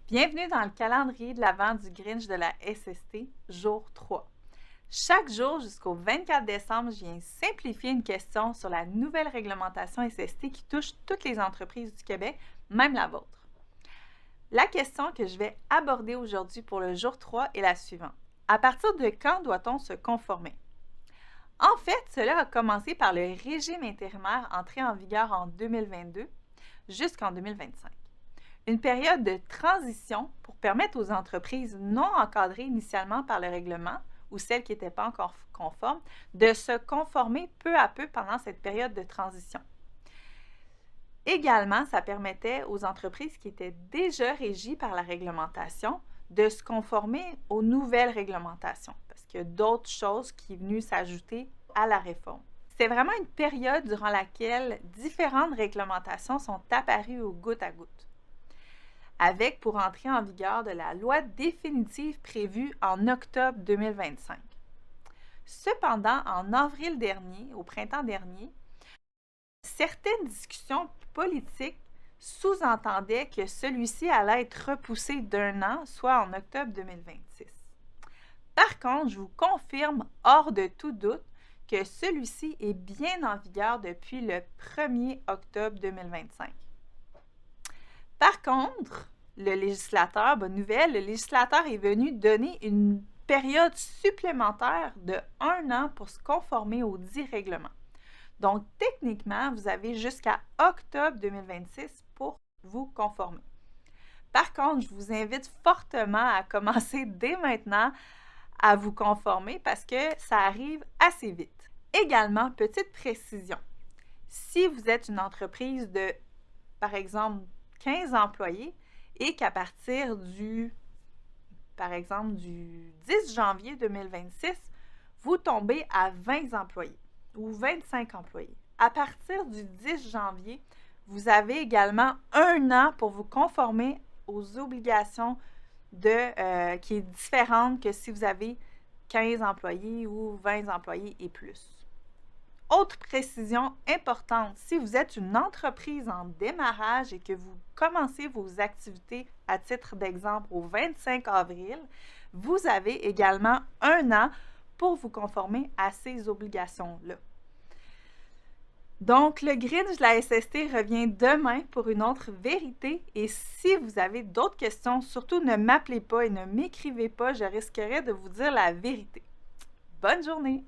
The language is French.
Bienvenue dans le calendrier de l'Avent du Grinch de la SST, jour 3. Chaque jour jusqu'au 24 décembre, je viens simplifier une question sur la nouvelle réglementation SST qui touche toutes les entreprises du Québec, même la vôtre. La question que je vais aborder aujourd'hui pour le jour 3 est la suivante. À partir de quand doit-on se conformer? En fait, cela a commencé par le régime intérimaire entré en vigueur en 2022 jusqu'en 2025. Une période de transition pour permettre aux entreprises non encadrées initialement par le règlement ou celles qui n'étaient pas encore conformes de se conformer peu à peu pendant cette période de transition. Également, ça permettait aux entreprises qui étaient déjà régies par la réglementation de se conformer aux nouvelles réglementations parce qu'il y a d'autres choses qui sont venues s'ajouter à la réforme. C'est vraiment une période durant laquelle différentes réglementations sont apparues au goutte à goutte, avec pour entrée en vigueur de la loi définitive prévue en octobre 2025. Cependant, en avril dernier, au printemps dernier, certaines discussions politiques sous-entendaient que celui-ci allait être repoussé d'1 an, soit en octobre 2026. Par contre, je vous confirme hors de tout doute que celui-ci est bien en vigueur depuis le 1er octobre 2025. Par contre, bonne nouvelle, le législateur est venu donner une période supplémentaire de 1 an pour se conformer au dit règlement. Donc, techniquement, vous avez jusqu'à octobre 2026 pour vous conformer. Par contre, je vous invite fortement à commencer dès maintenant à vous conformer parce que ça arrive assez vite. Également, petite précision, si vous êtes une entreprise de, par exemple, 15 employés et qu'à partir du 10 janvier 2026, vous tombez à 20 employés ou 25 employés. À partir du 10 janvier, vous avez également 1 an pour vous conformer aux obligations qui est différente que si vous avez 15 employés ou 20 employés et plus. Autre précision importante, si vous êtes une entreprise en démarrage et que vous commencez vos activités à titre d'exemple au 25 avril, vous avez également 1 an pour vous conformer à ces obligations-là. Donc, le Grinch de la SST revient demain pour une autre vérité et si vous avez d'autres questions, surtout ne m'appelez pas et ne m'écrivez pas, je risquerais de vous dire la vérité. Bonne journée!